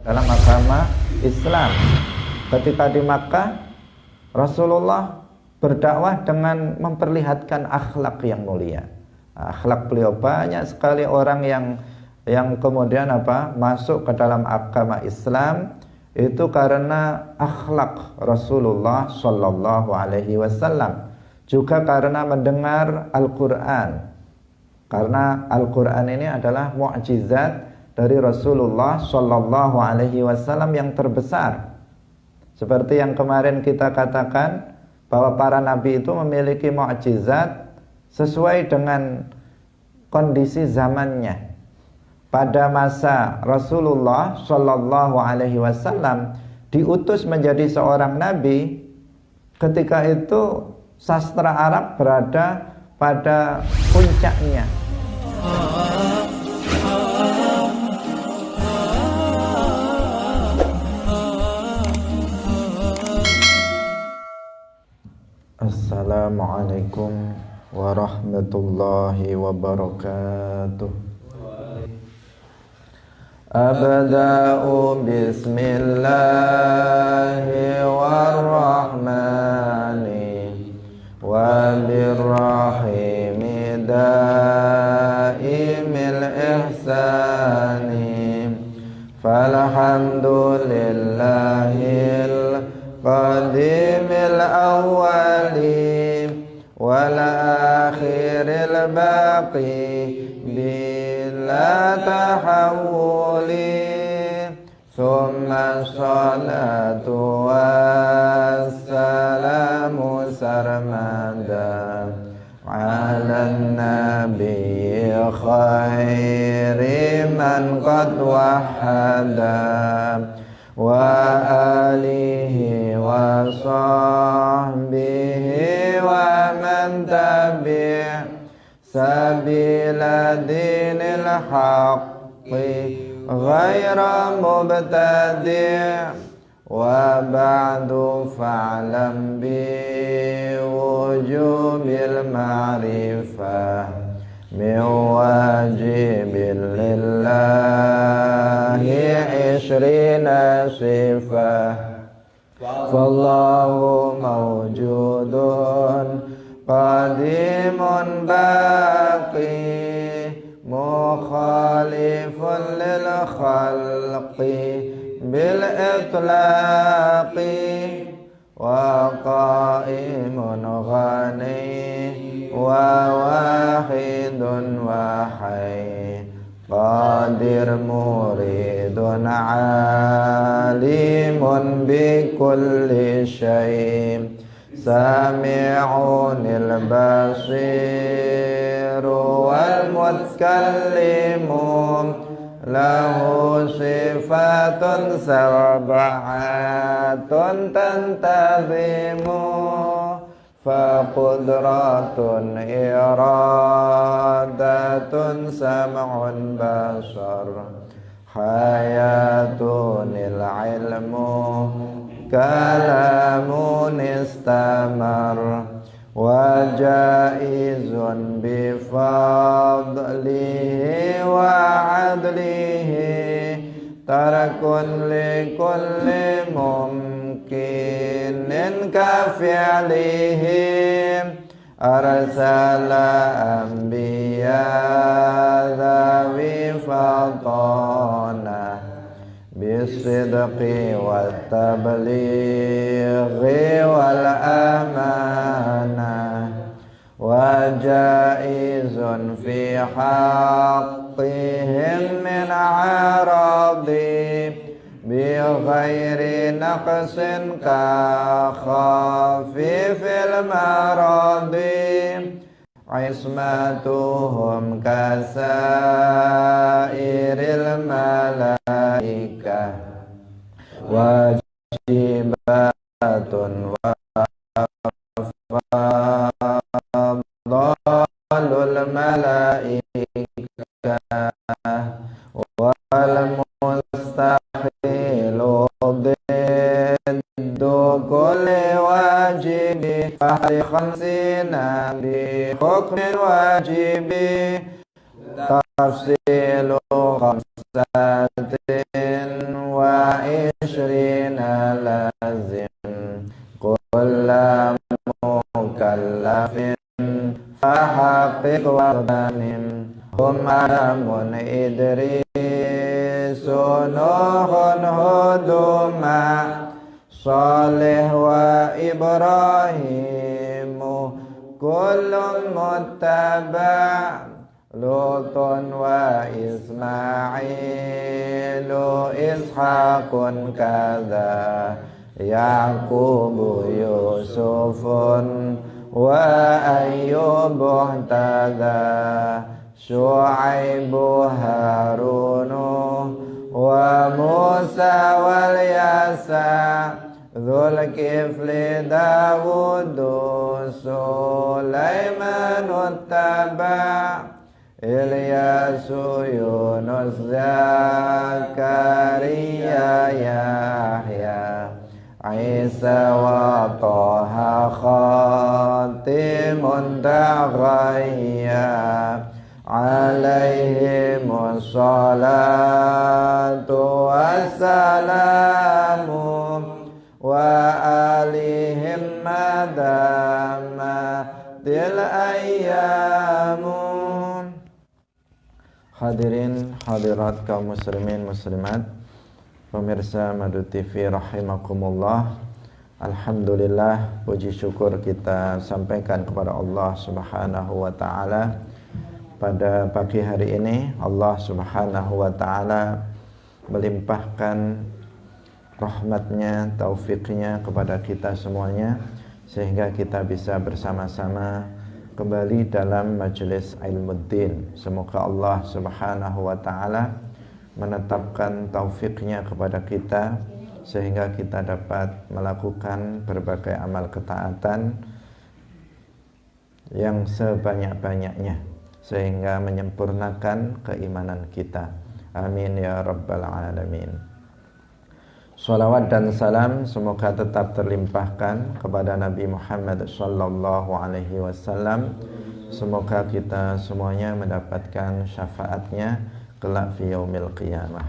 dalam agama Islam. Ketika di Makkah, Rasulullah berdakwah dengan memperlihatkan akhlak yang mulia. Akhlak beliau, banyak sekali orang yang kemudian masuk ke dalam agama Islam itu karena akhlak Rasulullah Shallallahu Alaihi Wasallam. Juga karena mendengar Al-Quran. Karena Al-Quran ini adalah mukjizat dari Rasulullah Shallallahu Alaihi Wasallam yang terbesar. Seperti yang kemarin kita katakan, bahwa para nabi itu memiliki mukjizat sesuai dengan kondisi zamannya. Pada masa Rasulullah Shallallahu Alaihi Wasallam diutus menjadi seorang nabi, ketika itu sastra Arab berada pada puncaknya. Assalamualaikum warahmatullahi wabarakatuh. Abda'u bismillahirrahmani wa birrahimi daimil ihsani falhamdulillahil qadimil awwali wal akhiril baqi bila tahawuli summa salatu wassalamu sarmada ala nabi khairi man qad wahada wa alihi wa sahbihi wa man tabi' sabila dinil haqqi ghaira mubtadi' wa ba'du fa'lam bi wujubil ma'rifah min wajibin lillahi ishrina sifah fallahu mawjudun qadimun baqi mukhalifun lil khalqi bil itlaqi wa qaimun ghani wa wahidun wa hayy qadir muridun alimun bi kulli syai' sami'unil basiru wal mutakallimu lahu sifatun sab'atun tantazimu fa qudratun iradatun sam'un basar hayatunil ilmu kalamun istamar wa jaizun bi fadlihi wa adlihi tarakun li kulli mumkinin ka fi'lihi arsala anbiya dhawi fatana bisidqi wat tablighi wal amanah wa jaizun fi haqqihim min aradi bi ghairi naqsin ka khafifil maradi ismatuhum kasairil malaikah wajibatun wa fadlul malaikah wal mustahilu biddu kulli wajibi fahri khamsina bi hukmin wajibi tafsilu khamsatin wa وعشرين لازم كل مكلف فحقق وغنم هم آدم إدريس نوح هود صالح وإبراهيم كل متبع لوط وإسماعيل إسحاق كذا يعقوب يوسف وأيوب اهتدى شعيب هارون وموسى واليسع ذو الكفل داود سليمان اتبع إلياس يونس زكريا يحيى عيسى وطه خاتم تغيا عليهم الصلاة والسلام وآلهم ما دامت الأيام. Hadirin hadirat kaum muslimin muslimat, pemirsa Madu TV rahimakumullah. Alhamdulillah, puji syukur kita sampaikan kepada Allah Subhanahu wa taala. Pada pagi hari ini Allah Subhanahu wa taala melimpahkan rahmatnya, taufiknya kepada kita semuanya, sehingga kita bisa bersama-sama kembali dalam majelis Ilmuddin. Semoga Allah Subhanahu wa taala menetapkan taufiknya kepada kita sehingga kita dapat melakukan berbagai amal ketaatan yang sebanyak-banyaknya sehingga menyempurnakan keimanan kita. Amin ya rabbal alamin. Salawat dan salam semoga tetap terlimpahkan kepada Nabi Muhammad sallallahu alaihi wasallam. Semoga kita semuanya mendapatkan syafaatnya kelak fi yaumil qiyamah.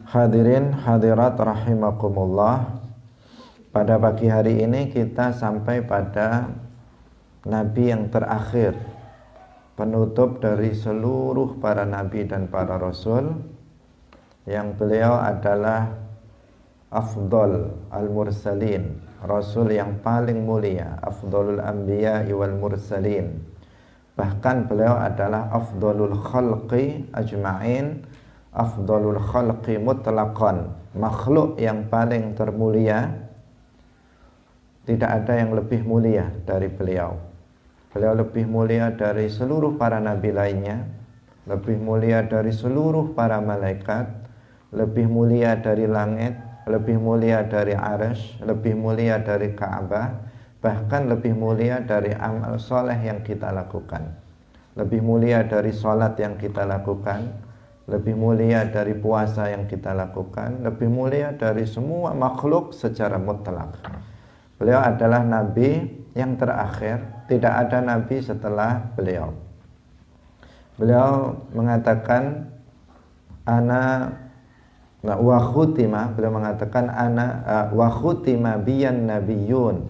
Hadirin hadirat rahimakumullah. Pada pagi hari ini kita sampai pada Nabi yang terakhir, penutup dari seluruh para Nabi dan para Rasul, yang beliau adalah afdal al-mursalin, Rasul yang paling mulia, afdalul anbiya wal mursalin. Bahkan beliau adalah afdalul khalqi ajma'in, afdalul khalqi mutlaqan, makhluk yang paling termulia. Tidak ada yang lebih mulia dari beliau. Beliau lebih mulia dari seluruh para nabi lainnya, lebih mulia dari seluruh para malaikat, lebih mulia dari langit, lebih mulia dari arsy, lebih mulia dari Ka'bah, bahkan lebih mulia dari amal soleh yang kita lakukan, lebih mulia dari sholat yang kita lakukan, lebih mulia dari puasa yang kita lakukan, lebih mulia dari semua makhluk secara mutlak. Beliau adalah Nabi yang terakhir, tidak ada Nabi setelah beliau. Beliau mengatakan wa khutima, beliau mengatakan wa khutima biyan nabiyun,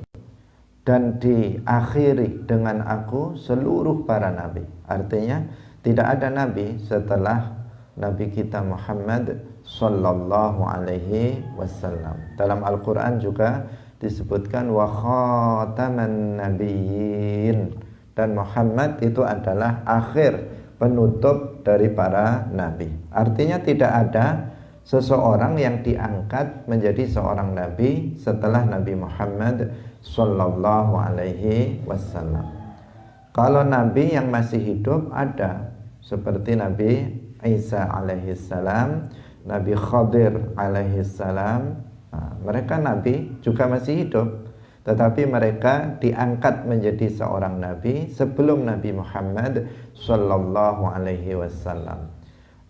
dan diakhiri dengan aku seluruh para nabi. Artinya tidak ada nabi setelah nabi kita Muhammad sallallahu alaihi wasallam. Dalam Al-Qur'an juga disebutkan wa khataman nabiyyin, dan Muhammad itu adalah akhir penutup dari para nabi. Artinya tidak ada seseorang yang diangkat menjadi seorang nabi setelah Nabi Muhammad sallallahu alaihi wasallam. Kalau nabi yang masih hidup ada, seperti Nabi Isa alaihi salam, Nabi Khadir alaihi salam. Mereka nabi juga masih hidup, tetapi mereka diangkat menjadi seorang nabi sebelum Nabi Muhammad sallallahu alaihi wasallam.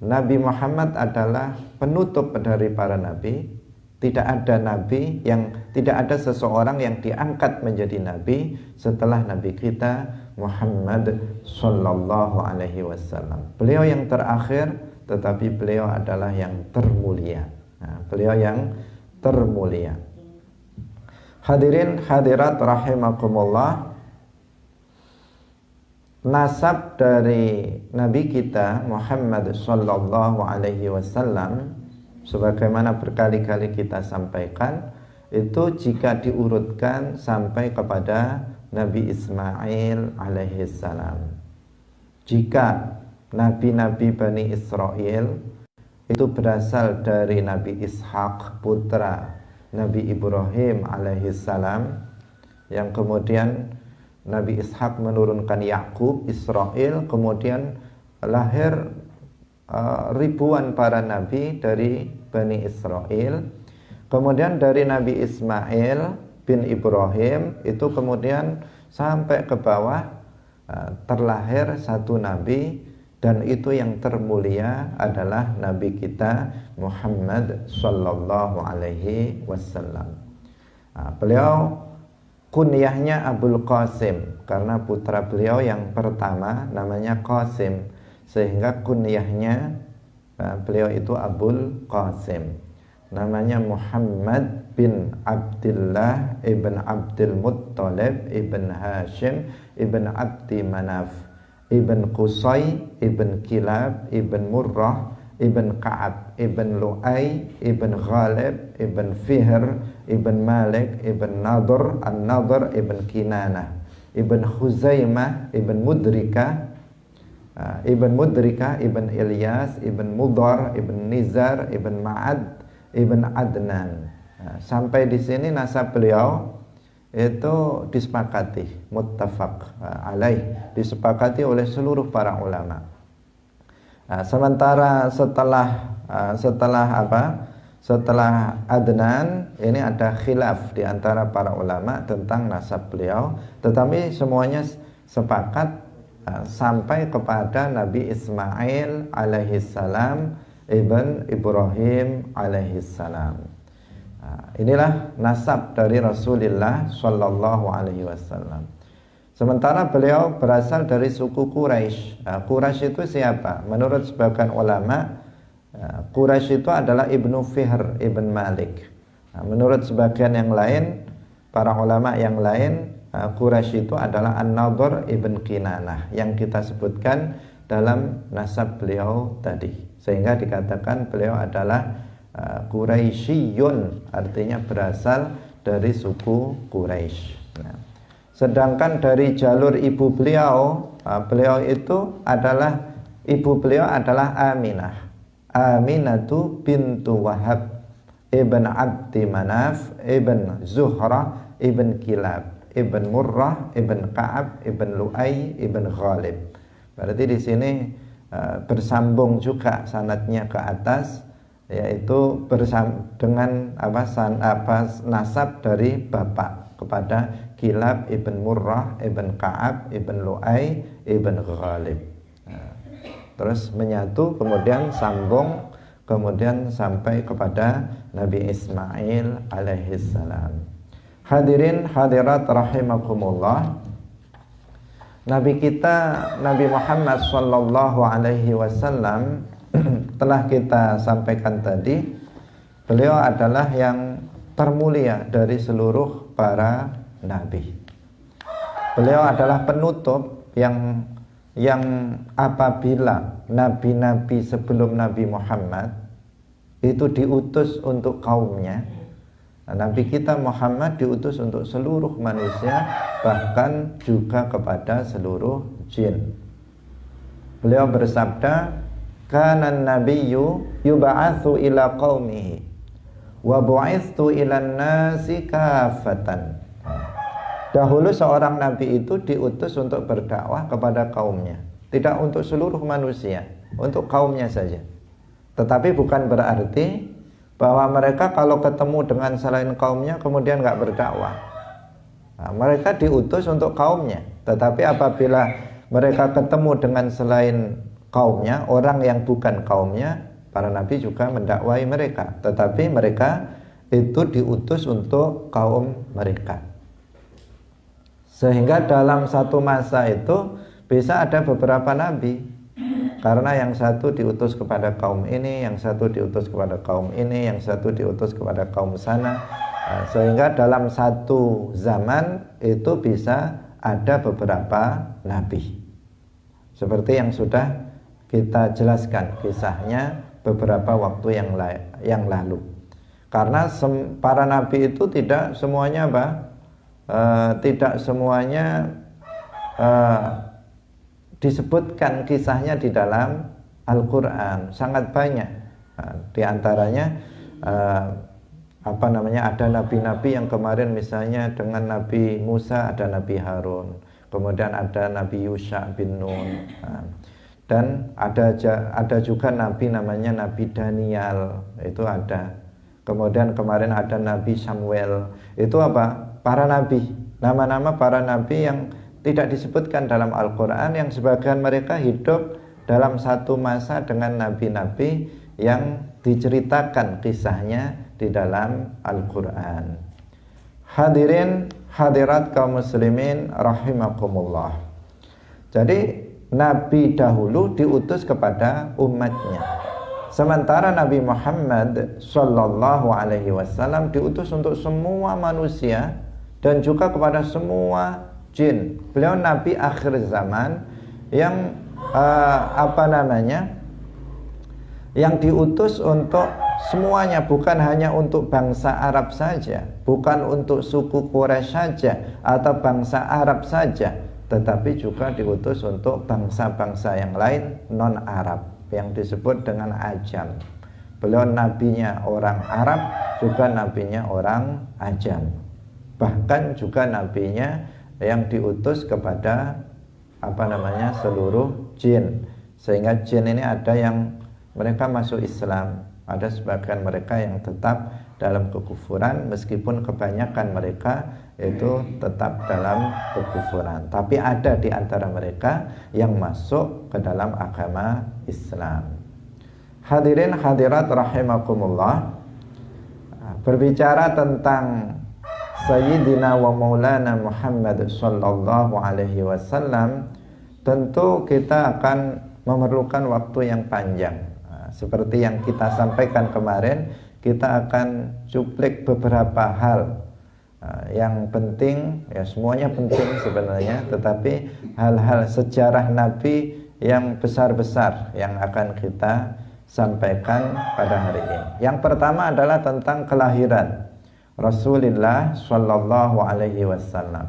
Nabi Muhammad adalah penutup dari para nabi. Tidak ada nabi tidak ada seseorang yang diangkat menjadi nabi setelah nabi kita Muhammad sallallahu alaihi wasallam. Beliau yang terakhir, tetapi beliau adalah yang termulia. Nah, beliau yang termulia. Hadirin hadirat rahimakumullah, nasab dari Nabi kita Muhammad sallallahu alaihi wasallam, sebagaimana berkali-kali kita sampaikan, itu jika diurutkan sampai kepada Nabi Ismail alaihi salam. Jika nabi-nabi Bani Israel itu berasal dari Nabi Ishak, putra Nabi Ibrahim alaihi salam, yang kemudian Nabi Ishak menurunkan Yakub, Israel, kemudian lahir ribuan para nabi dari Bani Israel. Kemudian dari Nabi Ismail bin Ibrahim itu kemudian sampai ke bawah terlahir satu nabi, dan itu yang termulia adalah Nabi kita Muhammad sallallahu alaihi wasallam. Beliau kunyahnya Abul Qasim karena putra beliau yang pertama namanya Qasim, sehingga kunyahnya beliau itu Abul Qasim. Namanya Muhammad bin Abdullah ibn Abdul Muttalib ibn Hashim ibn Abdi Manaf ibn Qusay ibn Kilab ibn Murrah ibn Ka'ab ibn Lu'ay ibn Ghalib ibn Fihr ibn Malik ibn Nadhr an-Nadhr ibn Kinanah ibn Khuzaimah ibn Mudrika ibn Ilyas ibn Mudhar ibn Nizar ibn Ma'ad ibn Adnan. Sampai di sini nasab beliau itu disepakati, muttafaq alaih, disepakati oleh seluruh para ulama. Sementara setelah Adnan ini ada khilaf di antara para ulama tentang nasab beliau, tetapi semuanya sepakat sampai kepada Nabi Ismail alaihissalam ibn Ibrahim alaihissalam. Inilah nasab dari Rasulullah sallallahu alaihi wasallam. Sementara beliau berasal dari suku Quraisy. Quraisy itu siapa? Menurut sebagian ulama, Quraisy itu adalah Ibnu Fihr ibn Malik. Menurut sebagian yang lain, para ulama yang lain, Quraisy itu adalah An-Nadhr ibn Kinanah yang kita sebutkan dalam nasab beliau tadi. Sehingga dikatakan beliau adalah Quraisyiyun, artinya berasal dari suku Quraisy. Sedangkan dari jalur ibu beliau, ibu beliau adalah Aminah. Aminatu bintu Wahab ibn Abdi Manaf ibn Zuhrah ibn Kilab ibn Murrah ibn Ka'ab ibn Lu'ay ibn Ghalib. Berarti di sini bersambung juga sanadnya ke atas, yaitu dengan nasab dari bapak kepada Kilab ibn Murrah ibn Ka'ab ibn Lu'ay ibn Ghalib. Terus menyatu, kemudian sambung, kemudian sampai kepada Nabi Ismail alaihissalam. Hadirin hadirat rahimakumullah, Nabi kita Nabi Muhammad sallallahu alaihi wasallam telah kita sampaikan tadi, beliau adalah yang termulia dari seluruh para nabi. Beliau adalah penutup yang apabila nabi-nabi sebelum Nabi Muhammad itu diutus untuk kaumnya, Nabi kita Muhammad diutus untuk seluruh manusia, bahkan juga kepada seluruh jin. Beliau bersabda, kana nabiyyu yub'atsu ila qaumihi wa bu'itsu ilan nasi kafatan. Dahulu seorang nabi itu diutus untuk berdakwah kepada kaumnya, tidak untuk seluruh manusia, untuk kaumnya saja. Tetapi bukan berarti bahwa mereka kalau ketemu dengan selain kaumnya kemudian nggak berdakwah. Mereka diutus untuk kaumnya, tetapi apabila mereka ketemu dengan selain kaumnya, orang yang bukan kaumnya, para nabi juga mendakwai mereka, tetapi mereka itu diutus untuk kaum mereka. Sehingga dalam satu masa itu bisa ada beberapa nabi. Karena yang satu diutus kepada kaum ini, yang satu diutus kepada kaum ini, yang satu diutus kepada kaum sana. Sehingga dalam satu zaman itu bisa ada beberapa nabi. Seperti yang sudah kita jelaskan kisahnya beberapa waktu yang lalu. Karena para nabi itu tidak semuanya tidak semuanya disebutkan kisahnya di dalam Al-Quran. Sangat banyak. Di antaranya ada nabi-nabi yang kemarin misalnya dengan Nabi Musa ada Nabi Harun, kemudian ada Nabi Yusha bin Nun, dan ada juga nabi namanya Nabi Daniel, itu ada. Kemudian kemarin ada Nabi Samuel. Itu para nabi, nama-nama para nabi yang tidak disebutkan dalam Al-Quran, yang sebagian mereka hidup dalam satu masa dengan nabi-nabi yang diceritakan kisahnya di dalam Al-Quran. Hadirin hadirat kaum muslimin rahimakumullah. Jadi nabi dahulu diutus kepada umatnya, sementara Nabi Muhammad sallallahu alaihi wasallam diutus untuk semua manusia dan juga kepada semua jin. Beliau nabi akhir zaman yang yang diutus untuk semuanya, bukan hanya untuk bangsa Arab saja, bukan untuk suku Quraisy saja atau bangsa Arab saja, tetapi juga diutus untuk bangsa-bangsa yang lain non Arab yang disebut dengan Ajam. Beliau nabinya orang Arab, juga nabinya orang Ajam. Bahkan juga nabinya yang diutus kepada seluruh jin. Sehingga jin ini ada yang mereka masuk Islam, ada sebagian mereka yang tetap dalam kekufuran, meskipun kebanyakan mereka itu tetap dalam kekufuran. Tapi ada di antara mereka yang masuk ke dalam agama Islam. Hadirin hadirat rahimakumullah, berbicara tentang Sayyidina wa Maulana Muhammad sallallahu alaihi wasallam, tentu kita akan memerlukan waktu yang panjang. Seperti yang kita sampaikan kemarin, kita akan cuplik beberapa hal yang penting, ya semuanya penting sebenarnya, tetapi hal-hal sejarah Nabi yang besar-besar yang akan kita sampaikan pada hari ini. Yang pertama adalah tentang kelahiran Rasulullah Shallallahu Alaihi Wasallam.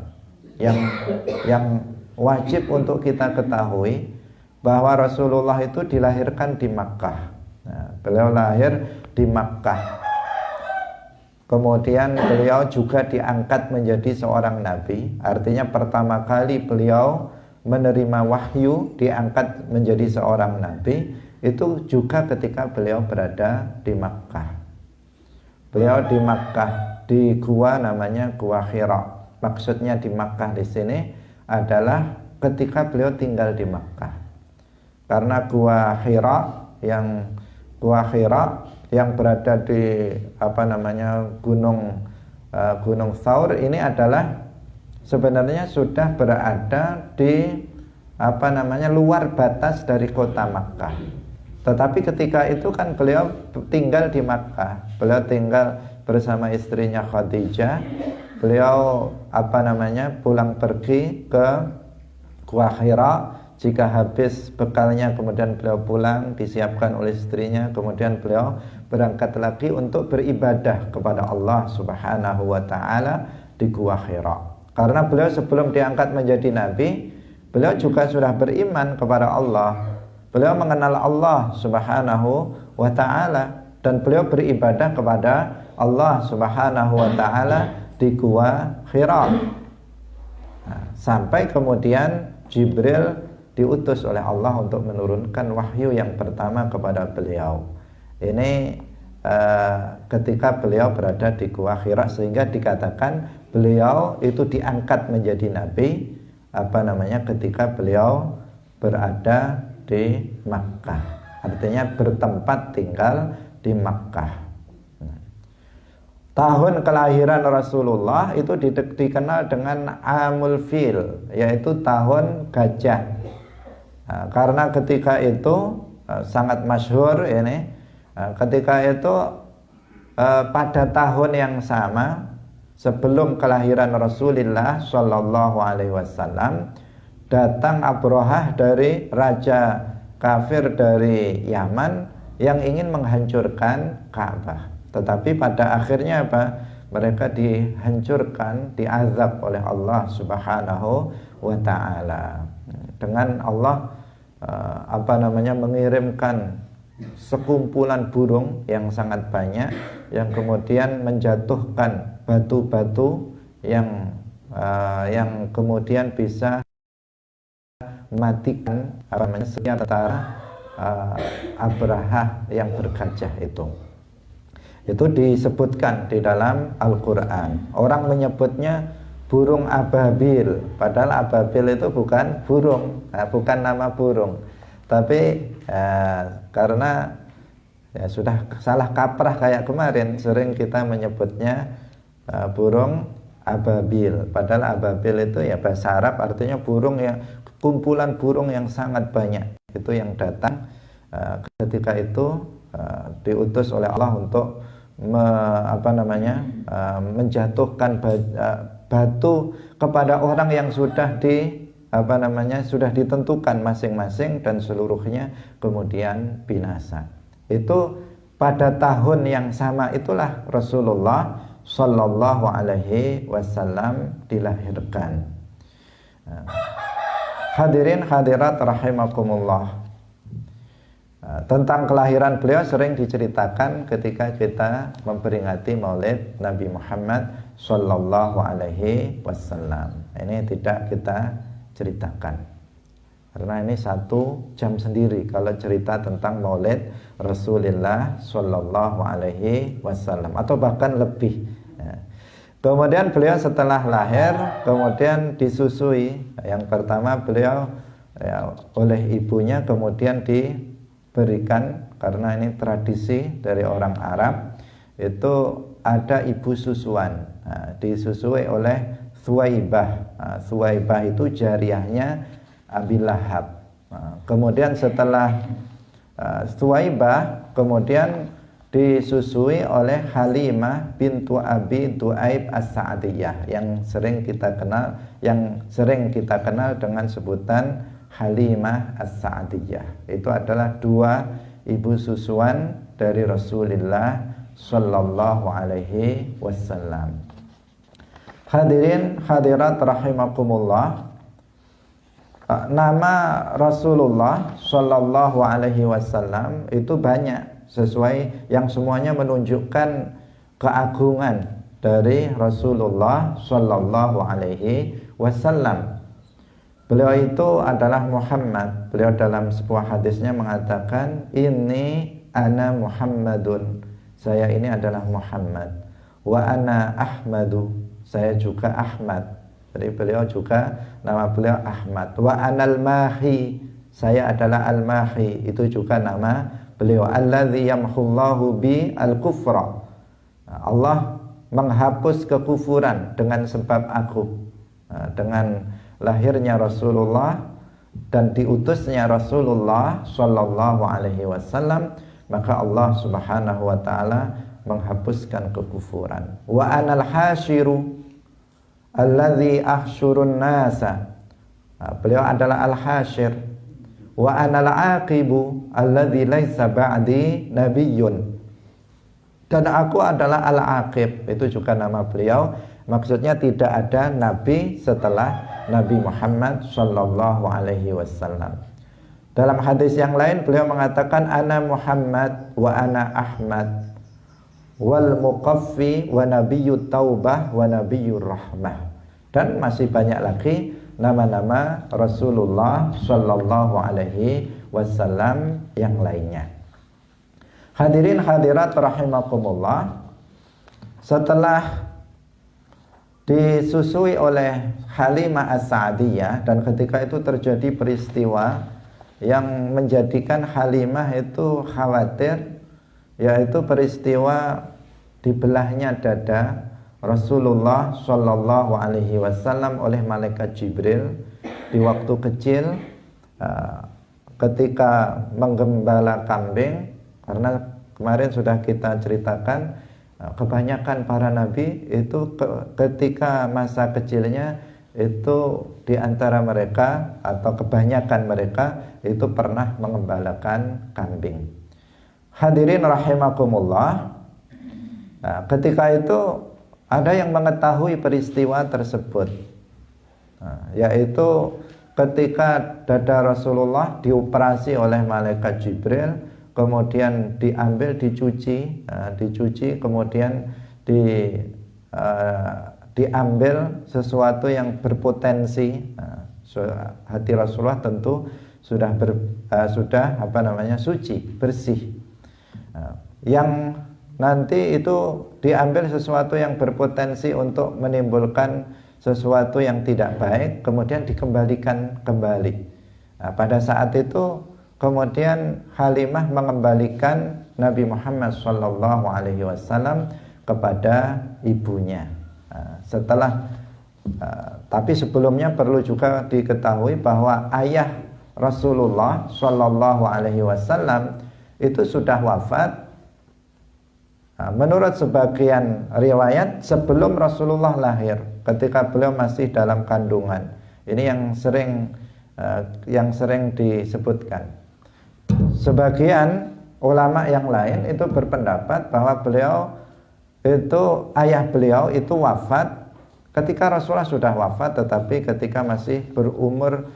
Yang wajib untuk kita ketahui bahwa Rasulullah itu dilahirkan di Makkah. Nah, beliau lahir di Makkah. Kemudian beliau juga diangkat menjadi seorang nabi. Artinya pertama kali beliau menerima wahyu, diangkat menjadi seorang nabi, itu juga ketika beliau berada di Makkah. Beliau di Makkah, di gua namanya Gua Hira. Maksudnya di Makkah di sini adalah ketika beliau tinggal di Makkah. Karena Gua Hira yang berada di Gunung Thaur ini adalah sebenarnya sudah berada di luar batas dari kota Makkah. Tetapi ketika itu kan beliau tinggal di Makkah. Beliau tinggal bersama istrinya Khadijah. Beliau pulang pergi ke Gua Hira. Jika habis bekalnya kemudian beliau pulang, disiapkan oleh istrinya, kemudian beliau berangkat lagi untuk beribadah kepada Allah Subhanahu wa taala di Gua Hira. Karena beliau sebelum diangkat menjadi nabi, beliau juga sudah beriman kepada Allah. Beliau mengenal Allah Subhanahu wa taala dan beliau beribadah kepada Allah Subhanahu wa taala di Gua Hira. Nah, sampai kemudian Jibril diutus oleh Allah untuk menurunkan wahyu yang pertama kepada beliau. Ini ketika beliau berada di Gua Hira, sehingga dikatakan beliau itu diangkat menjadi nabi ketika beliau berada di Makkah. Artinya bertempat tinggal di Makkah. Tahun kelahiran Rasulullah itu dikenal dengan Amul Fil, yaitu tahun gajah. Karena ketika itu sangat masyhur ini, ketika itu pada tahun yang sama sebelum kelahiran Rasulullah Shallallahu Alaihi Wasallam, datang Abrahah dari raja kafir dari Yaman yang ingin menghancurkan Ka'bah. Tetapi pada akhirnya apa? Mereka dihancurkan, diazab oleh Allah Subhanahu wa taala. Dengan Allah mengirimkan sekumpulan burung yang sangat banyak yang kemudian menjatuhkan batu-batu yang kemudian bisa matikan sekian tentara Abrahah yang bergajah itu. Itu disebutkan di dalam Al-Quran. Orang menyebutnya burung ababil, padahal ababil itu bukan burung, bukan nama burung, tapi karena sudah salah kaprah kayak kemarin, sering kita menyebutnya burung ababil, padahal ababil itu ya bahasa Arab artinya burung, yang kumpulan burung yang sangat banyak. Itu yang datang ketika itu diutus oleh Allah untuk menjatuhkan batu kepada orang yang sudah sudah ditentukan masing-masing, dan seluruhnya kemudian binasa. Itu pada tahun yang sama itulah Rasulullah Shallallahu Alaihi Wasallam dilahirkan. Hadirin hadirat rahimakumullah. Tentang kelahiran beliau sering diceritakan ketika kita memperingati Maulid Nabi Muhammad Sallallahu Alaihi Wasallam. Ini tidak kita ceritakan karena ini 1 jam sendiri kalau cerita tentang Maulid Rasulullah Sallallahu Alaihi Wasallam, atau bahkan lebih. Kemudian beliau setelah lahir kemudian disusui. Yang pertama beliau oleh ibunya kemudian diberikan, karena ini tradisi dari orang Arab, itu ada ibu susuan. Disusui oleh Thuwaibah. Thuwaibah itu jariyahnya Abi Lahab. Kemudian setelah Thuwaibah kemudian disusui oleh Halimah bintu Abi Du'aib As-Sa'diyah, yang sering kita kenal dengan sebutan Halimah As-Sa'diyah. Itu adalah 2 ibu susuan dari Rasulullah Sallallahu Alaihi Wasallam. Hadirin hadirat rahimakumullah. Nama Rasulullah Sallallahu Alaihi Wasallam itu banyak, sesuai yang semuanya menunjukkan keagungan dari Rasulullah Sallallahu Alaihi Wasallam. Beliau itu adalah Muhammad. Beliau dalam sebuah hadisnya mengatakan, "Inni ana Muhammadun." Saya ini adalah Muhammad. "Wa ana Ahmadu." Saya juga Ahmad. Jadi beliau juga nama beliau Ahmad. "Wa anal Mahi." Saya adalah Al-Mahi. Itu juga nama beliau. "Alladzi yamhullahu bi al-kufra." Allah menghapus kekufuran dengan sebab aku. Dengan lahirnya Rasulullah dan diutusnya Rasulullah Sallallahu Alaihi Wasallam, maka Allah Subhanahu Wa Taala menghapuskan kekufuran. "Wa anal hasyiru alladzi ahsyurun nasa." Beliau adalah al-hasyir. "Wa anal aqibu alladzi laisa ba'di nabiyyun." Dan aku adalah al-aqib. Itu juga nama beliau. Maksudnya tidak ada nabi setelah Nabi Muhammad Sallallahu Alaihi Wasallam. Dalam hadis yang lain beliau mengatakan, "Ana Muhammad wa ana Ahmad wal muqaffi wa nabiyyut taubah wa nabiyyur rahmah." Dan masih banyak lagi nama-nama Rasulullah Sallallahu Alaihi Wasallam yang lainnya. Hadirin hadirat rahimakumullah. Setelah disusui oleh Halimah As-Sa'diyah, dan ketika itu terjadi peristiwa yang menjadikan Halimah itu khawatir, yaitu peristiwa dibelahnya dada Rasulullah Shallallahu Alaihi Wasallam oleh malaikat Jibril di waktu kecil. ketika menggembala kambing, karena kemarin sudah kita ceritakan kebanyakan para nabi itu ketika masa kecilnya itu di antara mereka atau kebanyakan mereka itu pernah mengembalakan kambing. Hadirin rahimakumullah. Nah, ketika itu ada yang mengetahui peristiwa tersebut, yaitu ketika dada Rasulullah dioperasi oleh malaikat Jibril, kemudian diambil, dicuci, kemudian diambil sesuatu yang berpotensi. Hati Rasulullah tentu sudah suci, bersih. Yang nanti itu diambil sesuatu yang berpotensi untuk menimbulkan sesuatu yang tidak baik, kemudian dikembalikan kembali. Pada saat itu kemudian Halimah mengembalikan Nabi Muhammad SAW kepada ibunya. Tapi sebelumnya perlu juga diketahui bahwa ayah Rasulullah SAW itu sudah wafat. Menurut sebagian riwayat sebelum Rasulullah lahir, ketika beliau masih dalam kandungan. Ini yang sering disebutkan. Sebagian ulama yang lain itu berpendapat bahwa ayah beliau itu wafat ketika Rasulullah sudah wafat, tetapi ketika masih berumur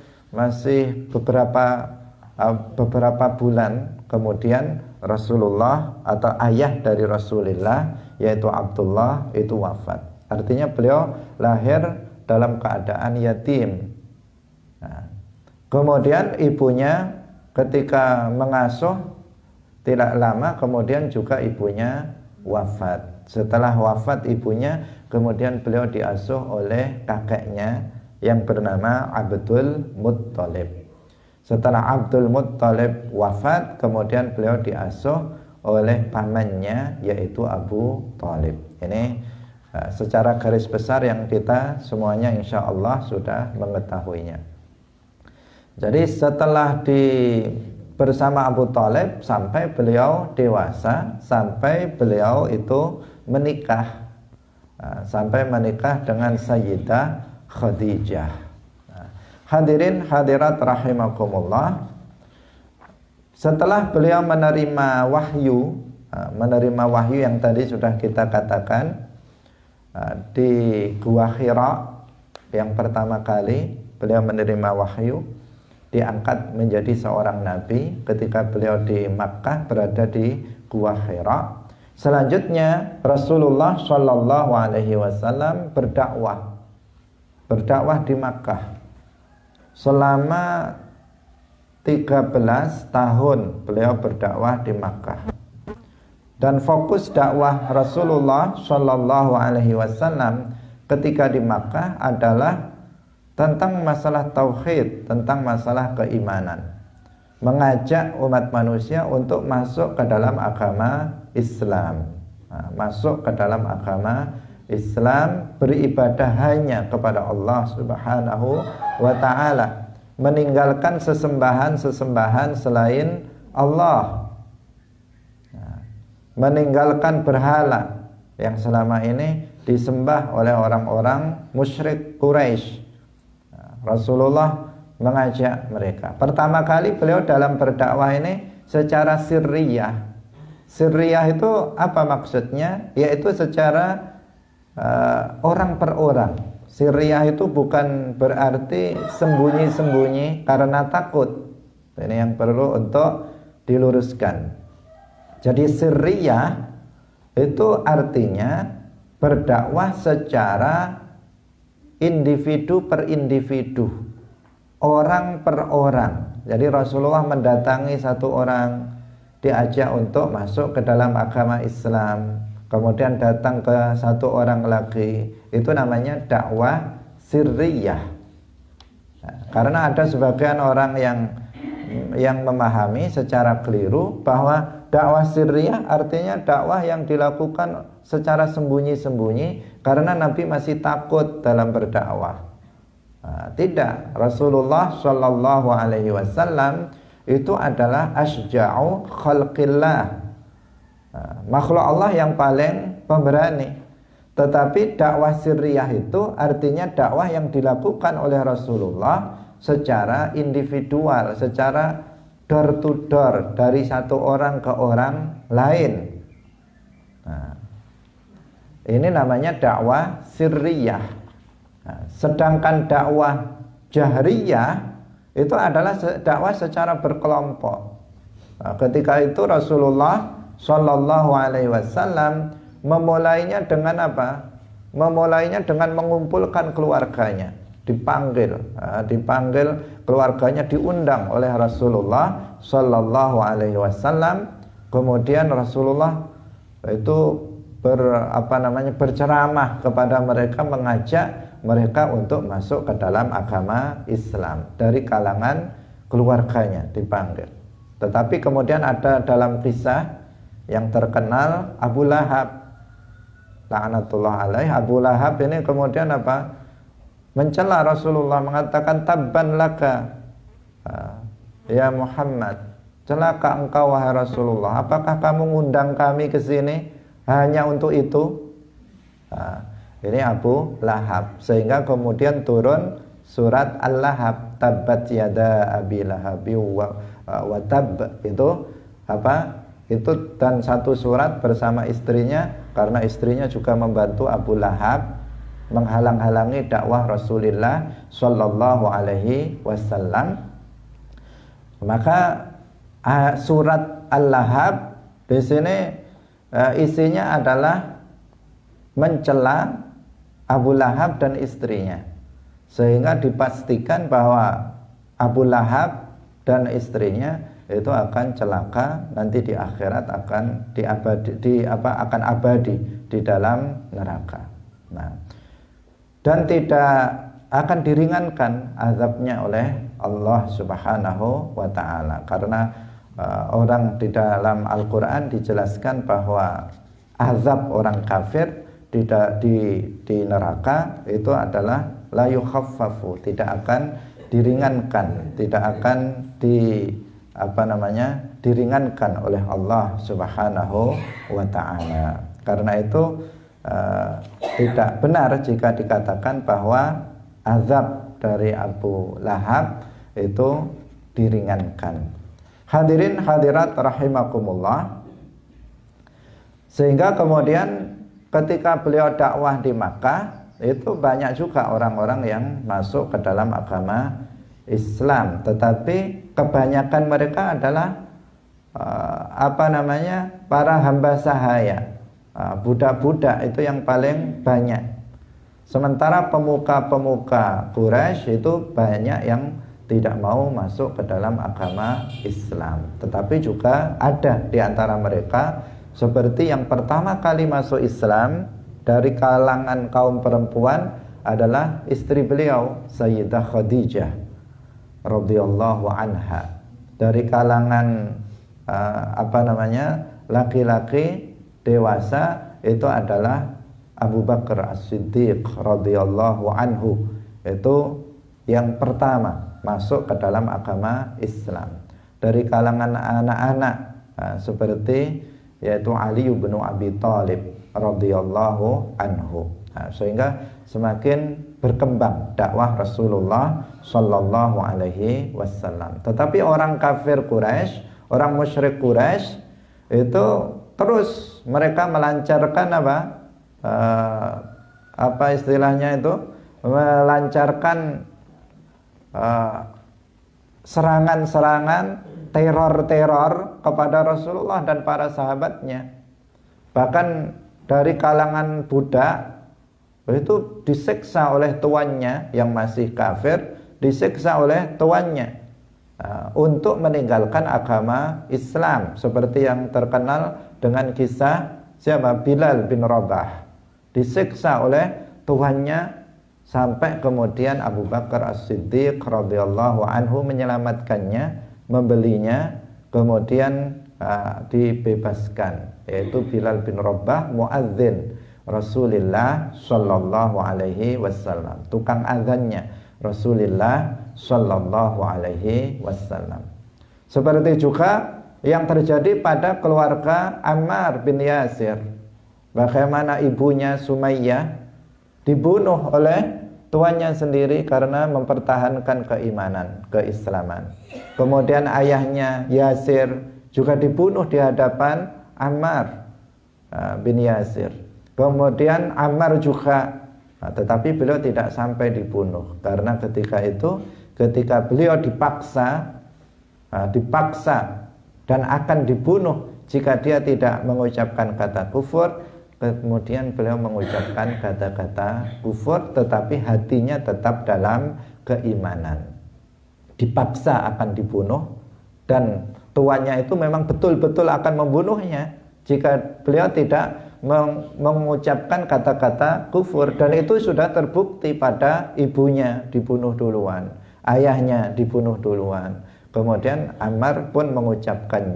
beberapa bulan, kemudian Rasulullah atau ayah dari Rasulullah yaitu Abdullah itu wafat. Artinya beliau lahir dalam keadaan yatim. Kemudian ibunya ketika mengasuh tidak lama kemudian juga ibunya wafat. Setelah wafat ibunya, kemudian beliau diasuh oleh kakeknya yang bernama Abdul Muttalib. Setelah Abdul Muttalib wafat, kemudian beliau diasuh oleh pamannya yaitu Abu Thalib. Ini secara garis besar yang kita semuanya insya Allah sudah mengetahuinya. Jadi setelah bersama Abu Thalib sampai beliau dewasa, sampai beliau itu menikah, sampai menikah dengan Sayyidah Khadijah. Hadirin hadirat rahimakumullah. Setelah beliau menerima wahyu yang tadi sudah kita katakan di Gua Hira, yang pertama kali beliau menerima wahyu, diangkat menjadi seorang nabi ketika beliau di Makkah berada di Gua Hira. Selanjutnya Rasulullah SAW berdakwah di Makkah selama 13 tahun. Beliau berdakwah di Makkah, dan fokus dakwah Rasulullah SAW ketika di Makkah adalah tentang masalah tauhid, tentang masalah keimanan, mengajak umat manusia untuk masuk ke dalam agama Islam, beribadah hanya kepada Allah Subhanahu wa ta'ala, meninggalkan sesembahan selain Allah, meninggalkan berhala yang selama ini disembah oleh orang-orang musyrik Quraisy. Rasulullah mengajak mereka. Pertama kali beliau dalam berdakwah ini secara sirriyah. Sirriyah itu apa maksudnya? Yaitu secara orang per orang. Sirriyah itu bukan berarti sembunyi-sembunyi karena takut. Ini yang perlu untuk diluruskan. Jadi sirriyah itu artinya berdakwah secara individu per individu, orang per orang. Jadi Rasulullah mendatangi satu orang, diajak untuk masuk ke dalam agama Islam, kemudian datang ke satu orang lagi, itu namanya dakwah sirriyah. Karena ada sebagian orang yang memahami secara keliru bahwa dakwah sirriyah artinya dakwah yang dilakukan secara sembunyi-sembunyi karena Nabi masih takut dalam berdakwah. Tidak, Rasulullah SAW itu adalah asja'u khalqillah, makhluk Allah yang paling pemberani. Tetapi dakwah sirriyah itu artinya dakwah yang dilakukan oleh Rasulullah secara individual, secara door to door, dari satu orang ke orang lain. Nah, ini namanya dakwah sirriyah. Nah, sedangkan dakwah jahriyah itu adalah dakwah secara berkelompok. Nah, ketika itu Rasulullah Shallallahu Alaihi Wasallam memulainya dengan apa? Memulainya dengan mengumpulkan keluarganya, dipanggil keluarganya, diundang oleh Rasulullah Shallallahu Alaihi Wasallam. Kemudian Rasulullah itu berceramah kepada mereka, mengajak mereka untuk masuk ke dalam agama Islam dari kalangan keluarganya, dipanggil. Tetapi kemudian ada dalam kisah yang terkenal Abu Lahab, laknatullah alaih. Abu Lahab ini kemudian apa? Mencela Rasulullah, mengatakan tabban laka ya Muhammad, celaka engkau wahai Rasulullah, apakah kamu ngundang kami ke sini hanya untuk itu? Ini Abu Lahab, sehingga kemudian turun surat Al-Lahab, tabbat yada abi lahabi wa tab, itu apa? Itu dan satu surat bersama istrinya, karena istrinya juga membantu Abu Lahab menghalang-halangi dakwah Rasulullah Shallallahu Alaihi Wasallam. Maka surat Al-Lahab di sini isinya adalah mencela Abu Lahab dan istrinya, sehingga dipastikan bahwa Abu Lahab dan istrinya itu akan celaka nanti di akhirat, akan akan abadi di dalam neraka. Nah, dan tidak akan diringankan azabnya oleh Allah Subhanahu wa taala, karena orang di dalam Al-Qur'an dijelaskan bahwa azab orang kafir di neraka itu adalah la yukhaffafu, tidak akan diringankan, tidak akan diringankan oleh Allah Subhanahu wa taala. Karena itu tidak benar jika dikatakan bahwa azab dari Abu Lahab itu diringankan. Hadirin hadirat rahimakumullah. Sehingga kemudian ketika beliau dakwah di Makkah, itu banyak juga orang-orang yang masuk ke dalam agama Islam, tetapi kebanyakan mereka adalah para hamba sahaya, budak-budak itu yang paling banyak. Sementara pemuka-pemuka Quraisy itu banyak yang tidak mau masuk ke dalam agama Islam. Tetapi juga ada di antara mereka seperti yang pertama kali masuk Islam dari kalangan kaum perempuan adalah istri beliau, Sayyidah Khadijah radhiyallahu anha. Dari kalangan laki-laki dewasa itu adalah Abu Bakar As-Siddiq radhiyallahu anhu, itu yang pertama masuk ke dalam agama Islam. Dari kalangan anak-anak seperti yaitu Ali bin Abi Thalib radhiyallahu anhu. Sehingga semakin berkembang dakwah Rasulullah Shallallahu Alaihi Wasallam. Tetapi orang kafir Quraisy, orang musyrik Quraisy itu terus mereka melancarkan melancarkan serangan-serangan, teror-teror kepada Rasulullah dan para sahabatnya. Bahkan dari kalangan budak itu disiksa oleh tuannya yang masih kafir, disiksa oleh tuannya untuk meninggalkan agama Islam, seperti yang terkenal dengan kisah siapa? Bilal bin Rabah, disiksa oleh tuannya sampai kemudian Abu Bakar As-Siddiq radhiyallahu anhu menyelamatkannya, membelinya, kemudian dibebaskan, yaitu Bilal bin Rabah, muadzin Rasulullah Shallallahu Alaihi Wasallam, tukang azannya Rasulullah Shallallahu Alaihi Wasallam. Seperti juga yang terjadi pada keluarga Ammar bin Yasir. Bagaimana ibunya Sumayyah dibunuh oleh tuannya sendiri karena mempertahankan keimanan, keislaman. Kemudian ayahnya Yasir juga dibunuh di hadapan Ammar bin Yasir. Kemudian Ammar juga, tetapi beliau tidak sampai dibunuh karena ketika beliau dipaksa dan akan dibunuh jika dia tidak mengucapkan kata kufur, kemudian beliau mengucapkan kata-kata kufur tetapi hatinya tetap dalam keimanan. Dipaksa akan dibunuh dan tuannya itu memang betul-betul akan membunuhnya jika beliau tidak mengucapkan kata-kata kufur, dan itu sudah terbukti pada ibunya dibunuh duluan, ayahnya dibunuh duluan. Kemudian Ammar pun mengucapkan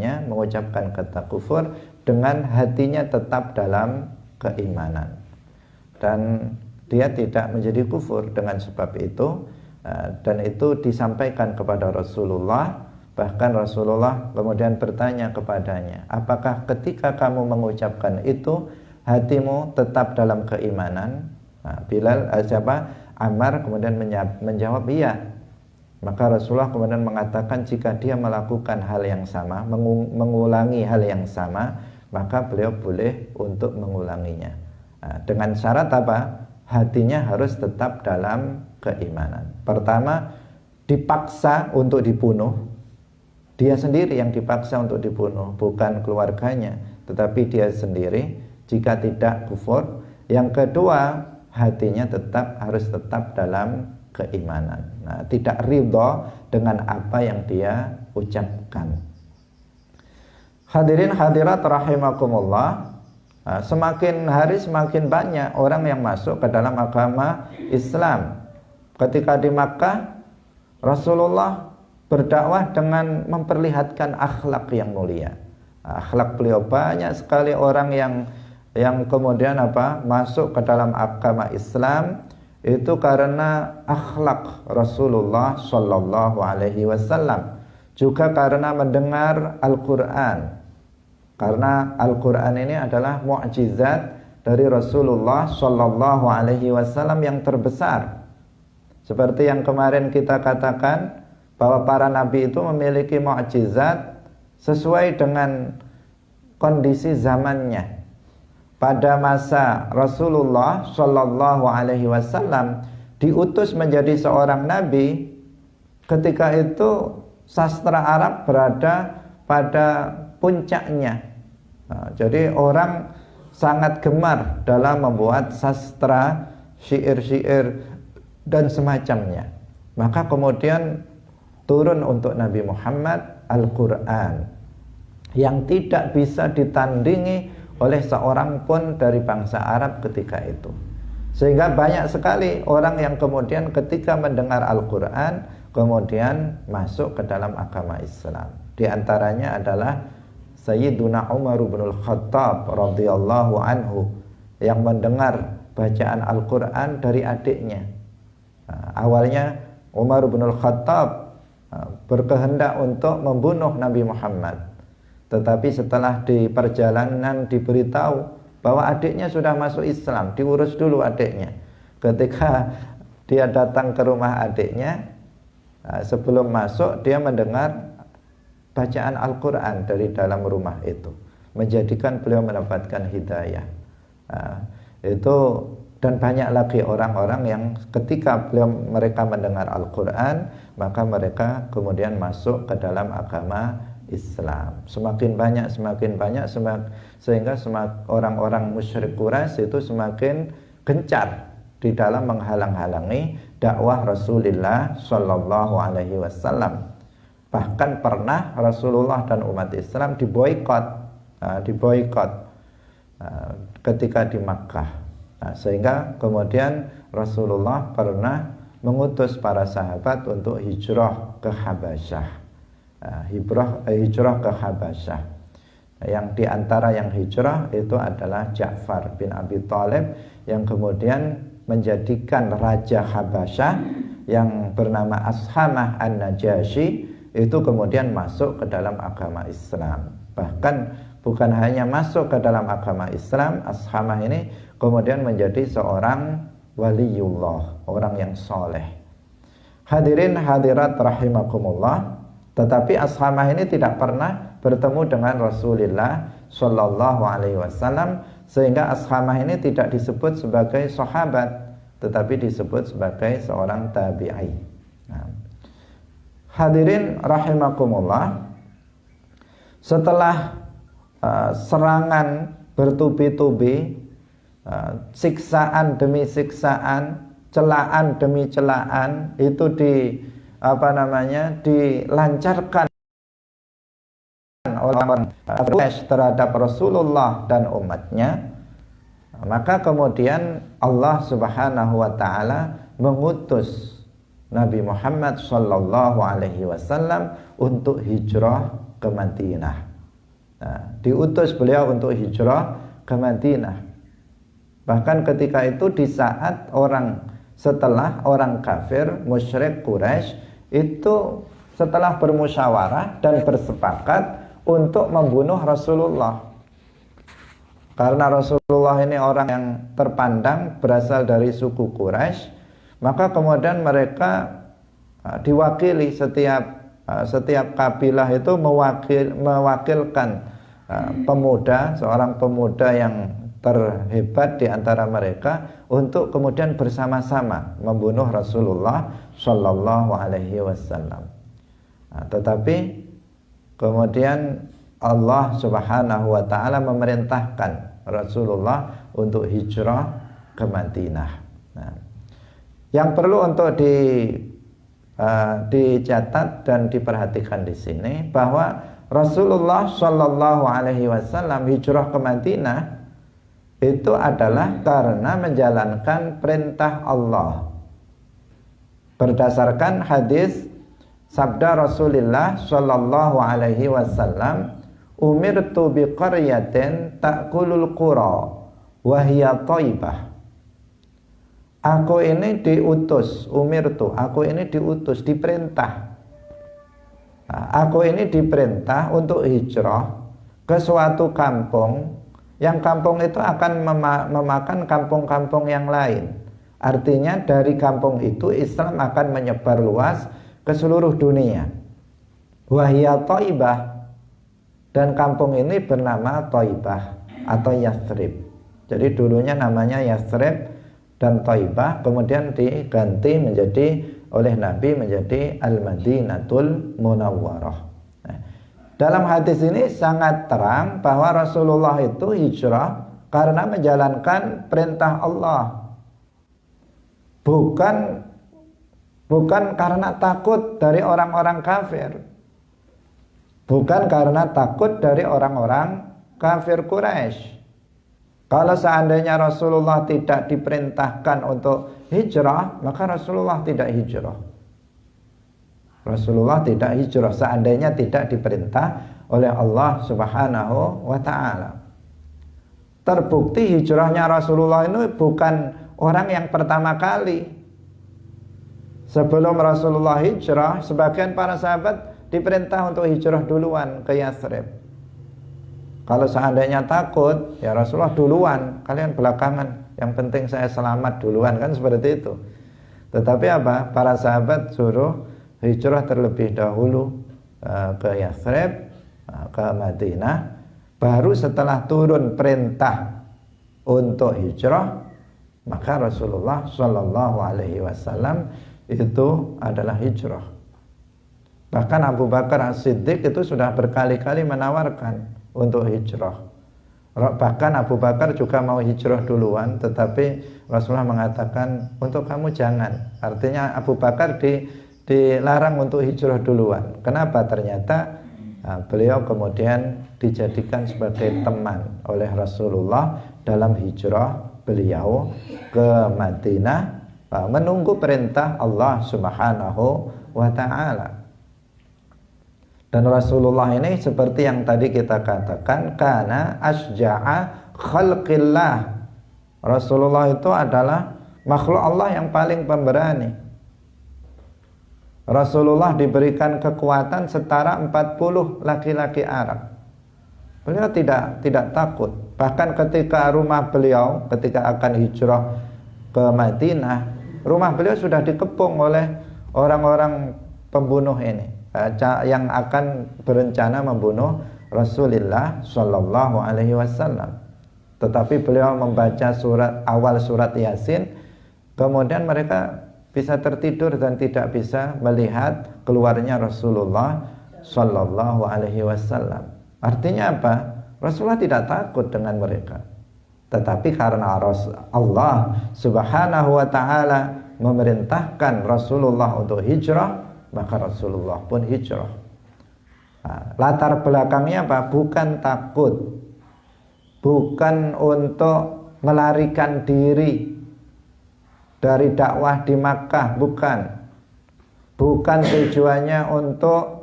kata kufur dengan hatinya tetap dalam keimanan, dan dia tidak menjadi kufur dengan sebab itu. Dan itu disampaikan kepada Rasulullah. Bahkan Rasulullah kemudian bertanya kepadanya, apakah ketika kamu mengucapkan itu hatimu tetap dalam keimanan? Ammar kemudian menjawab iya. Maka Rasulullah kemudian mengatakan jika dia melakukan hal yang sama, mengulangi hal yang sama, maka beliau boleh untuk mengulanginya. Dengan syarat apa? Hatinya harus tetap dalam keimanan. Pertama, dipaksa untuk dibunuh. Dia sendiri yang dipaksa untuk dibunuh, bukan keluarganya, tetapi dia sendiri jika tidak kufur. Yang kedua, hatinya harus tetap dalam keimanan. Tidak ridha dengan apa yang dia ucapkan. Hadirin hadirat rahimakumullah, semakin hari semakin banyak orang yang masuk ke dalam agama Islam. Ketika di Makkah, Rasulullah berdakwah dengan memperlihatkan akhlak yang mulia. Akhlak beliau, banyak sekali orang yang kemudian masuk ke dalam agama Islam itu karena akhlak Rasulullah Shallallahu Alaihi Wasallam, juga karena mendengar Al-Quran, karena Al-Quran ini adalah mukjizat dari Rasulullah Shallallahu Alaihi Wasallam yang terbesar. Seperti yang kemarin kita katakan bahwa para nabi itu memiliki mukjizat sesuai dengan kondisi zamannya. Pada masa Rasulullah Shallallahu Alaihi Wasallam diutus menjadi seorang nabi, ketika itu sastra Arab berada pada puncaknya. Jadi orang sangat gemar dalam membuat sastra, syair-syair dan semacamnya. Maka kemudian turun untuk Nabi Muhammad Al-Quran yang tidak bisa ditandingi oleh seorang pun dari bangsa Arab ketika itu. Sehingga banyak sekali orang yang kemudian ketika mendengar Al-Quran kemudian masuk ke dalam agama Islam. Di antaranya adalah Sayyiduna Umar bin Khattab radhiyallahu anhu yang mendengar bacaan Al-Quran dari adiknya. Awalnya Umar bin Khattab berkehendak untuk membunuh Nabi Muhammad, tetapi setelah di perjalanan diberitahu bahwa adiknya sudah masuk Islam, diurus dulu adiknya. Ketika dia datang ke rumah adiknya, sebelum masuk dia mendengar bacaan Al-Quran dari dalam rumah itu, menjadikan beliau mendapatkan hidayah. Dan banyak lagi orang-orang yang ketika mereka mendengar Al-Quran, maka mereka kemudian masuk ke dalam agama Islam. Semakin banyak, sehingga orang-orang musyrik Quraisy itu semakin gencar di dalam menghalang-halangi dakwah Rasulullah Shallallahu Alaihi Wasallam. Bahkan pernah Rasulullah dan umat Islam diboikot ketika di Makkah. Sehingga kemudian Rasulullah pernah mengutus para sahabat untuk hijrah ke Habasyah. Hijrah ke Habasyah. Yang diantara yang hijrah itu adalah Ja'far bin Abi Thalib yang kemudian menjadikan Raja Habasyah yang bernama Ashamah An-Najasyi itu kemudian masuk ke dalam agama Islam. Bahkan bukan hanya masuk ke dalam agama Islam, Ashamah ini kemudian menjadi seorang waliullah, orang yang soleh. Hadirin hadirat rahimakumullah, tetapi Ashamah ini tidak pernah bertemu dengan Rasulullah Shallallahu Alaihi Wasallam, sehingga Ashamah ini tidak disebut sebagai sahabat, tetapi disebut sebagai seorang tabi'i. Nah, hadirin rahimakumullah, setelah serangan bertubi-tubi, siksaan demi siksaan, celaan demi celaan itu dilancarkan oleh orang Quraisy terhadap Rasulullah dan umatnya, maka kemudian Allah Subhanahu wa taala mengutus Nabi Muhammad sallallahu alaihi wasallam untuk hijrah ke Madinah. Nah, diutus beliau untuk hijrah ke Madinah. Bahkan ketika itu di saat setelah orang kafir musyrik Quraisy itu setelah bermusyawarah dan bersepakat untuk membunuh Rasulullah. Karena Rasulullah ini orang yang terpandang berasal dari suku Quraisy, maka kemudian mereka diwakili, setiap kabilah itu mewakilkan seorang pemuda yang terhebat di antara mereka untuk kemudian bersama-sama membunuh Rasulullah Shallallahu Alaihi Wasallam. Tetapi kemudian Allah Subhanahu Wa Taala memerintahkan Rasulullah untuk hijrah ke Madinah. Nah, yang perlu untuk dicatat dan diperhatikan di sini bahwa Rasulullah Shallallahu Alaihi Wasallam hijrah ke Madinah itu adalah karena menjalankan perintah Allah berdasarkan hadis sabda Rasulullah Shallallahu Alaihi Wasallam, umirtu biqaryatin ta'kulul qura wa hiya thaibah. Aku ini diutus, aku ini diutus, diperintah. Aku ini diperintah untuk hijrah ke suatu kampung, yang kampung itu akan memakan kampung-kampung yang lain. Artinya dari kampung itu Islam akan menyebar luas ke seluruh dunia. Wahia Thaibah, dan kampung ini bernama Thaibah atau Yathrib. Jadi dulunya namanya Yathrib dan Thaibah, kemudian diganti oleh Nabi menjadi Al-Madinatul Munawwarah. Dalam hadis ini sangat terang bahwa Rasulullah itu hijrah karena menjalankan perintah Allah, bukan karena takut dari orang-orang kafir, bukan karena takut dari orang-orang kafir Quraisy. Kalau seandainya Rasulullah tidak diperintahkan untuk hijrah, maka Rasulullah tidak hijrah. Rasulullah tidak hijrah seandainya tidak diperintah oleh Allah Subhanahu wa ta'ala. Terbukti hijrahnya Rasulullah ini bukan orang yang pertama kali. Sebelum Rasulullah hijrah, sebagian para sahabat diperintah untuk hijrah duluan ke Yathrib. Kalau seandainya takut, ya Rasulullah duluan, kalian belakangan, yang penting saya selamat duluan, kan seperti itu. Tetapi apa? Para sahabat suruh hijrah terlebih dahulu ke Yathrib, ke Madinah. Baru setelah turun perintah untuk hijrah, maka Rasulullah Shallallahu Alaihi Wasallam itu adalah hijrah. Bahkan Abu Bakar As-Siddiq itu sudah berkali-kali menawarkan untuk hijrah. Bahkan Abu Bakar juga mau hijrah duluan, tetapi Rasulullah mengatakan untuk kamu jangan. Artinya Abu Bakar dilarang untuk hijrah duluan. Kenapa? Ternyata beliau kemudian dijadikan sebagai teman oleh Rasulullah dalam hijrah beliau ke Madinah, menunggu perintah Allah Subhanahu wa ta'ala. Dan Rasulullah ini seperti yang tadi kita katakan, kana asja'a khalqillah. Rasulullah itu adalah makhluk Allah yang paling pemberani. Rasulullah diberikan kekuatan setara 40 laki-laki Arab. Beliau tidak takut. Bahkan ketika rumah beliau ketika akan hijrah ke Madinah, rumah beliau sudah dikepung oleh orang-orang pembunuh ini yang akan berencana membunuh Rasulullah Shallallahu Alaihi Wasallam. Tetapi beliau membaca awal surat Yasin, kemudian mereka bisa tertidur dan tidak bisa melihat keluarnya Rasulullah Shallallahu Alaihi Wasallam. Artinya apa? Rasulullah tidak takut dengan mereka. Tetapi karena Allah Subhanahu wa Ta'ala memerintahkan Rasulullah untuk hijrah, maka Rasulullah pun hijrah. Latar belakangnya apa? Bukan takut, bukan untuk melarikan diri dari dakwah di Makkah, bukan tujuannya untuk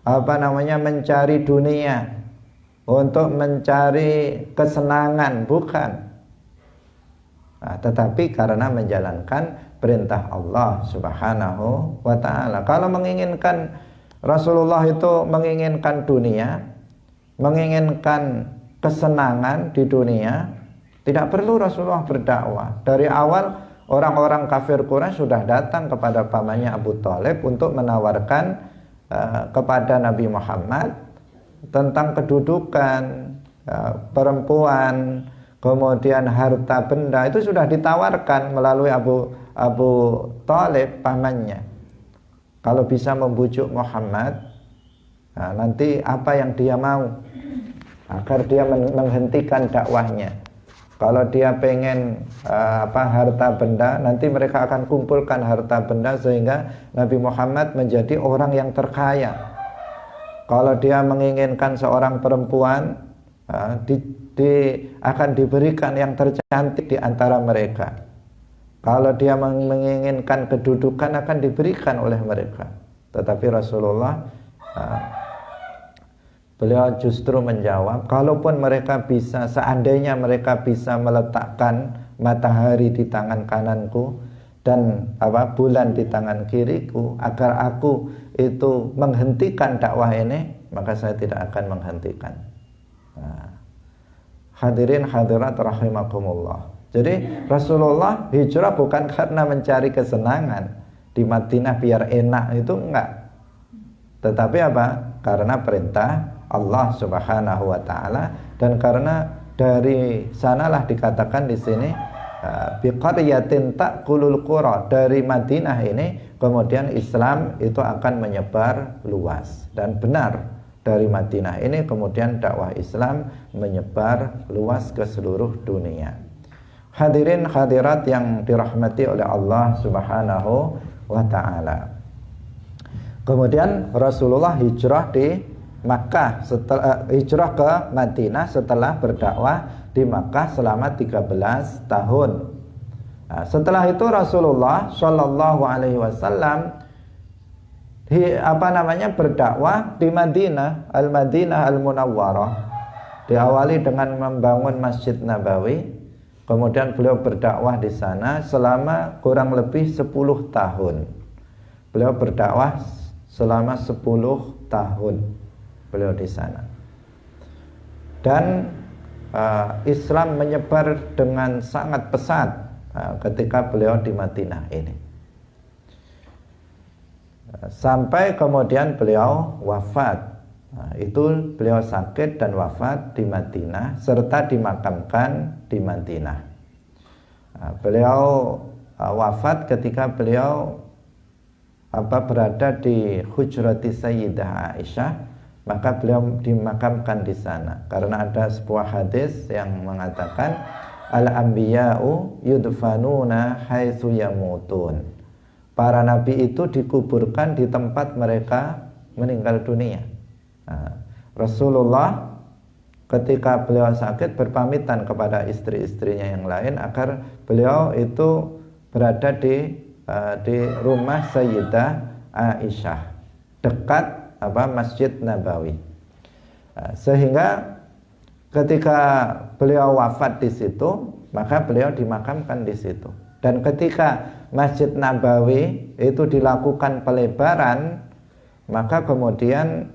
mencari dunia, untuk mencari kesenangan, bukan. Tetapi karena menjalankan perintah Allah Subhanahu wa Ta'ala. Kalau menginginkan, Rasulullah itu menginginkan dunia, menginginkan kesenangan di dunia, tidak perlu Rasulullah berdakwah. Dari awal orang-orang kafir Quraisy sudah datang kepada pamannya Abu Thalib untuk menawarkan kepada Nabi Muhammad tentang kedudukan perempuan, kemudian harta benda, itu sudah ditawarkan melalui Abu Thalib pamannya. Kalau bisa membujuk Muhammad, nanti apa yang dia mau agar dia menghentikan dakwahnya. Kalau dia pengen harta benda, nanti mereka akan kumpulkan harta benda sehingga Nabi Muhammad menjadi orang yang terkaya. Kalau dia menginginkan seorang perempuan, akan diberikan yang tercantik di antara mereka. Kalau dia menginginkan kedudukan, akan diberikan oleh mereka. Tetapi Rasulullah beliau justru menjawab, kalaupun mereka bisa, seandainya mereka bisa meletakkan matahari di tangan kananku dan bulan di tangan kiriku agar aku itu menghentikan dakwah ini, maka saya tidak akan menghentikan. Hadirin hadirat rahimakumullah. Jadi Rasulullah hijrah bukan karena mencari kesenangan di Madinah biar enak, itu enggak. Tetapi karena perintah Allah Subhanahu wa Ta'ala, dan karena dari sanalah dikatakan di sini biqaryatin ta'kulul qura, dari Madinah ini kemudian Islam itu akan menyebar luas. Dan benar, dari Madinah ini kemudian dakwah Islam menyebar luas ke seluruh dunia. Hadirin hadirat yang dirahmati oleh Allah Subhanahu wa Ta'ala. Kemudian Rasulullah hijrah di Makkah, hijrah ke Madinah setelah berdakwah di Makkah selama 13 tahun. Setelah itu Rasulullah Shallallahu Alaihi Wasallam berdakwah di Madinah, Al-Madinah Al-Munawwarah. Diawali dengan membangun Masjid Nabawi, kemudian beliau berdakwah di sana selama kurang lebih 10 tahun. Beliau berdakwah selama 10 tahun. Beliau di sana, dan Islam menyebar dengan sangat pesat ketika beliau di Madinah ini, sampai kemudian beliau wafat. Itu beliau sakit dan wafat di Madinah serta dimakamkan di Madinah. Beliau wafat ketika beliau berada di hujrati Sayyidah Aisyah, maka beliau dimakamkan di sana. Karena ada sebuah hadis yang mengatakan al-anbiya'u yudfanuna haitsu yamutun. Para nabi itu dikuburkan di tempat mereka meninggal dunia. Rasulullah ketika beliau sakit berpamitan kepada istri-istrinya yang lain agar beliau itu berada di rumah Sayyidah Aisyah dekat Masjid Nabawi, sehingga ketika beliau wafat di situ, maka beliau dimakamkan di situ. Dan ketika Masjid Nabawi itu dilakukan pelebaran, maka kemudian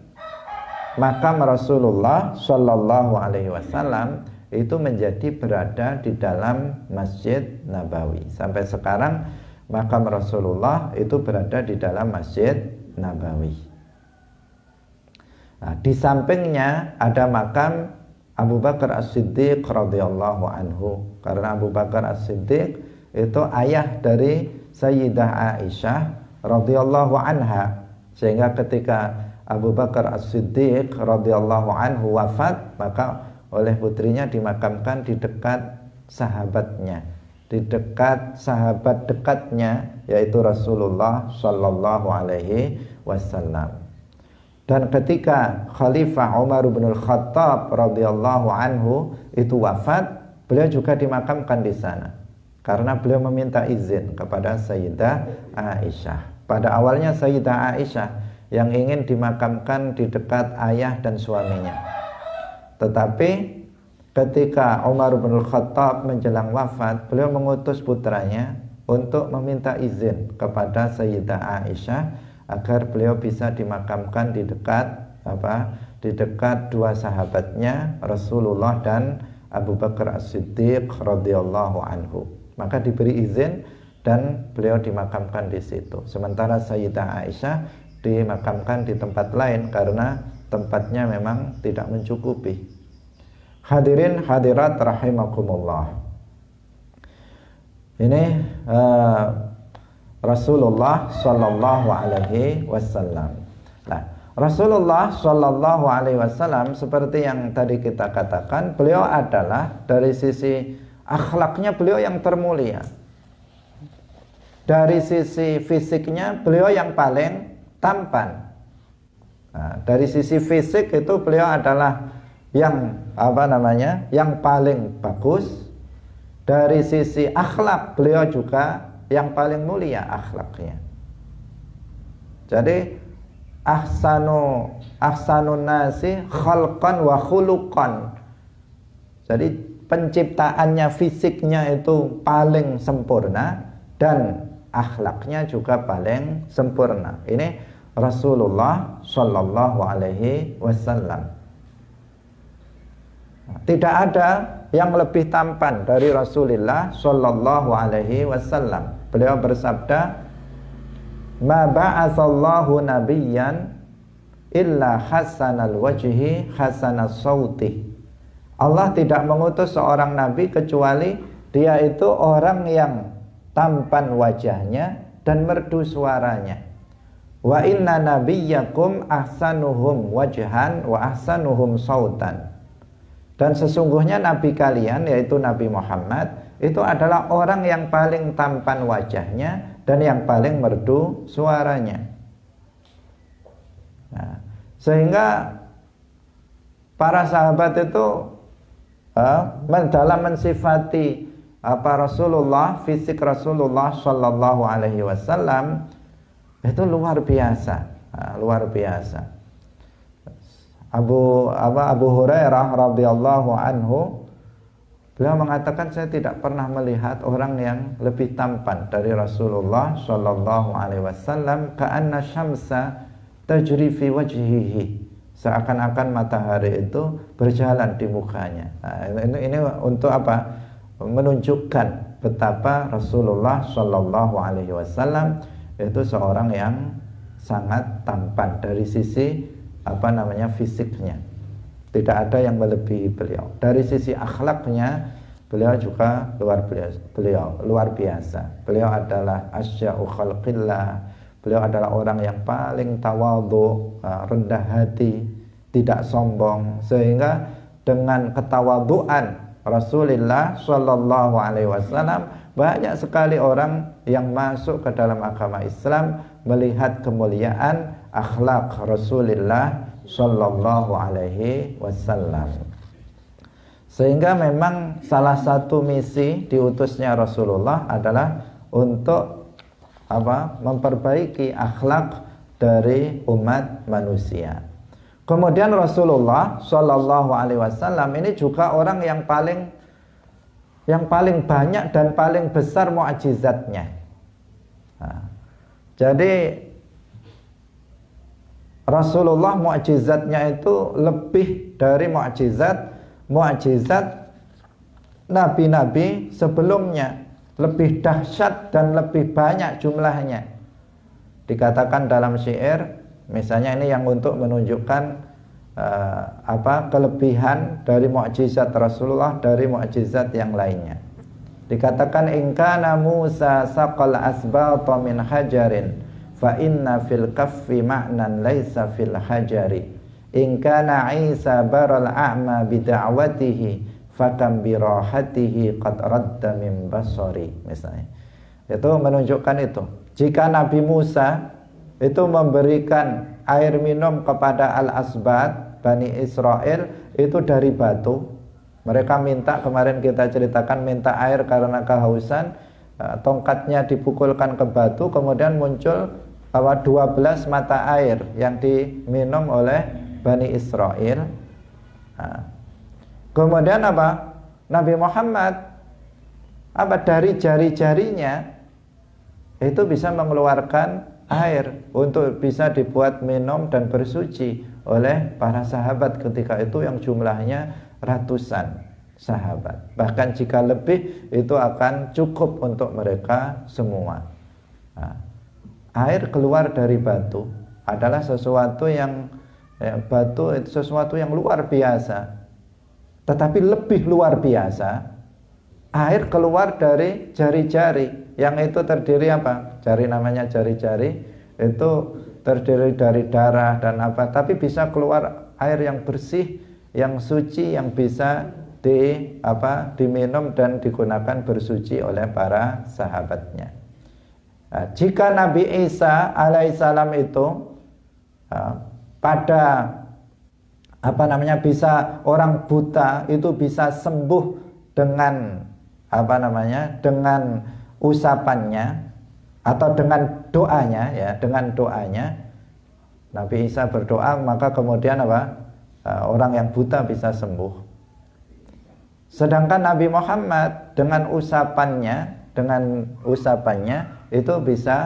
makam Rasulullah Shallallahu Alaihi Wasallam itu menjadi berada di dalam Masjid Nabawi. Sampai sekarang makam Rasulullah itu berada di dalam Masjid Nabawi. Nah, di sampingnya ada makam Abu Bakar As-Siddiq radhiyallahu anhu. Karena Abu Bakar As-Siddiq itu ayah dari Sayyidah Aisyah radhiyallahu anha, sehingga ketika Abu Bakar As-Siddiq radhiyallahu anhu wafat, maka oleh putrinya dimakamkan di dekat sahabatnya, di dekat sahabat dekatnya, yaitu Rasulullah Shallallahu Alaihi Wasallam. Dan ketika Khalifah Umar bin Al-Khattab radhiyallahu anhu itu wafat, beliau juga dimakamkan di sana karena beliau meminta izin kepada Sayyidah Aisyah. Pada awalnya Sayyidah Aisyah yang ingin dimakamkan di dekat ayah dan suaminya, tetapi ketika Umar bin Al-Khattab menjelang wafat, beliau mengutus putranya untuk meminta izin kepada Sayyidah Aisyah agar beliau bisa dimakamkan di dekat di dekat dua sahabatnya, Rasulullah dan Abu Bakar As-Siddiq radhiyallahu anhu. Maka diberi izin dan beliau dimakamkan di situ. Sementara Sayyidah Aisyah dimakamkan di tempat lain karena tempatnya memang tidak mencukupi. Hadirin hadirat rahimakumullah. Ini Rasulullah Shallallahu Alaihi Wasallam. Nah, Rasulullah Shallallahu Alaihi Wasallam seperti yang tadi kita katakan, beliau adalah dari sisi akhlaknya beliau yang termulia. Dari sisi fisiknya beliau yang paling tampan. Nah, dari sisi fisik itu beliau adalah yang yang paling bagus. Dari sisi akhlak beliau juga yang paling mulia akhlaknya. Jadi ahsanun nasi khalqan wa khuluqan. Jadi penciptaannya, fisiknya itu paling sempurna dan akhlaknya juga paling sempurna. Ini Rasulullah Shallallahu Alaihi Wasallam. Tidak ada yang lebih tampan dari Rasulullah Shallallahu Alaihi Wasallam. Beliau bersabda, "Ma ba'atsallahu nabiyyan illa hasanal wajhi hasanas sauti." Allah tidak mengutus seorang nabi kecuali dia itu orang yang tampan wajahnya dan merdu suaranya. Wa inna nabiyyakum ahsanuhum wajhan wa ahsanuhum sautan. Dan sesungguhnya nabi kalian, yaitu Nabi Muhammad, itu adalah orang yang paling tampan wajahnya dan yang paling merdu suaranya. Nah, sehingga para sahabat itu dalam mensifati Rasulullah, fisik Rasulullah Shallallahu Alaihi Wasallam itu luar biasa, luar biasa. Abu Hurairah radhiyallahu anhu, beliau mengatakan, saya tidak pernah melihat orang yang lebih tampan dari Rasulullah Shallallahu Alaihi Wasallam. Ka'anna syamsa tajri fi wajhihi, seakan-akan matahari itu berjalan di mukanya. Nah, ini untuk apa? Menunjukkan betapa Rasulullah Shallallahu Alaihi Wasallam itu seorang yang sangat tampan dari sisi fisiknya. Tidak ada yang melebihi beliau. Dari sisi akhlaknya beliau juga luar biasa. Beliau adalah asya'u khalqillah. Beliau adalah orang yang paling tawadhu, rendah hati, tidak sombong, sehingga dengan ketawadhuan Rasulullah Shallallahu Alaihi Wasallam banyak sekali orang yang masuk ke dalam agama Islam melihat kemuliaan akhlak Rasulullah Shallallahu Alaihi Wasallam. Sehingga memang salah satu misi diutusnya Rasulullah adalah untuk memperbaiki akhlak dari umat manusia. Kemudian Rasulullah Shallallahu Alaihi Wasallam ini juga orang yang paling yang paling banyak dan paling besar mukjizatnya. Nah, jadi Rasulullah mukjizatnya itu lebih dari mukjizat nabi-nabi sebelumnya, lebih dahsyat dan lebih banyak jumlahnya. Dikatakan dalam syair, misalnya ini yang untuk menunjukkan kelebihan dari mukjizat Rasulullah dari mukjizat yang lainnya. Dikatakan in kana Musa saqal asbata min hajarin fa inna fil kaffi ma'nan laisa fil hajari. In kana Isa baral a'ma bi da'watihi fakam bi rahatihi qad radda min basari. Misalnya itu menunjukkan itu, jika Nabi Musa itu memberikan air minum kepada al-asbat Bani Israel itu dari batu. Mereka minta, kemarin kita ceritakan, minta air karena kehausan, tongkatnya dipukulkan ke batu, kemudian muncul 12 mata air yang diminum oleh Bani Israel. Kemudian apa? Nabi Muhammad dari jari-jarinya itu bisa mengeluarkan air untuk bisa dibuat minum dan bersuci oleh para sahabat ketika itu yang jumlahnya ratusan sahabat. Bahkan jika lebih itu akan cukup untuk mereka semua. Air keluar dari batu adalah sesuatu yang batu itu sesuatu yang luar biasa. Tetapi lebih luar biasa, air keluar dari jari-jari yang itu terdiri apa? Namanya jari-jari itu terdiri dari darah dan apa, tapi bisa keluar air yang bersih, yang suci, yang bisa diminum dan digunakan bersuci oleh para sahabatnya. Jika Nabi Isa alaihissalam itu bisa orang buta itu bisa sembuh dengan dengan usapannya atau dengan doanya, dengan doanya Nabi Isa berdoa, maka kemudian orang yang buta bisa sembuh. Sedangkan Nabi Muhammad dengan usapannya itu bisa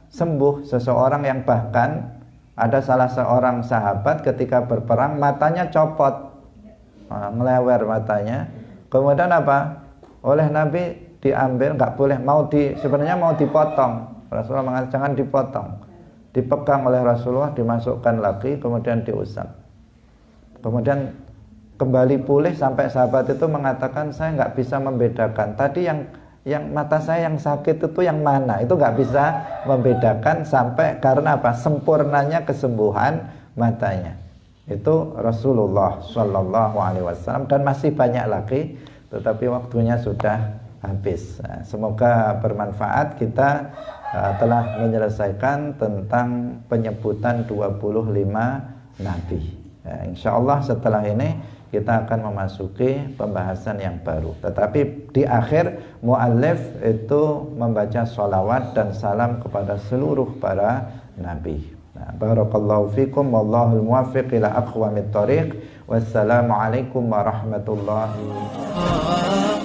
sembuh seseorang yang bahkan ada salah seorang sahabat ketika berperang matanya copot, ngelewer matanya, kemudian oleh Nabi diambil, nggak boleh, sebenarnya mau dipotong. Rasulullah mengatakan jangan dipotong, dipegang oleh Rasulullah, dimasukkan lagi, kemudian diusap, kemudian kembali pulih sampai sahabat itu mengatakan saya nggak bisa membedakan tadi yang mata saya yang sakit itu yang mana, itu nggak bisa membedakan sampai karena sempurnanya kesembuhan matanya. Itu Rasulullah Shallallahu Alaihi Wasallam, dan masih banyak lagi, tetapi waktunya sudah habis. Semoga bermanfaat. Kita telah menyelesaikan tentang penyebutan 25 Nabi. Insyaallah setelah ini kita akan memasuki pembahasan yang baru. Tetapi di akhir muallif itu membaca sholawat dan salam kepada seluruh para Nabi. Barakallahu fikum, wallahul muwaffiq ila aqwamit thoriq. Wassalamualaikum warahmatullahi wabarakatuh.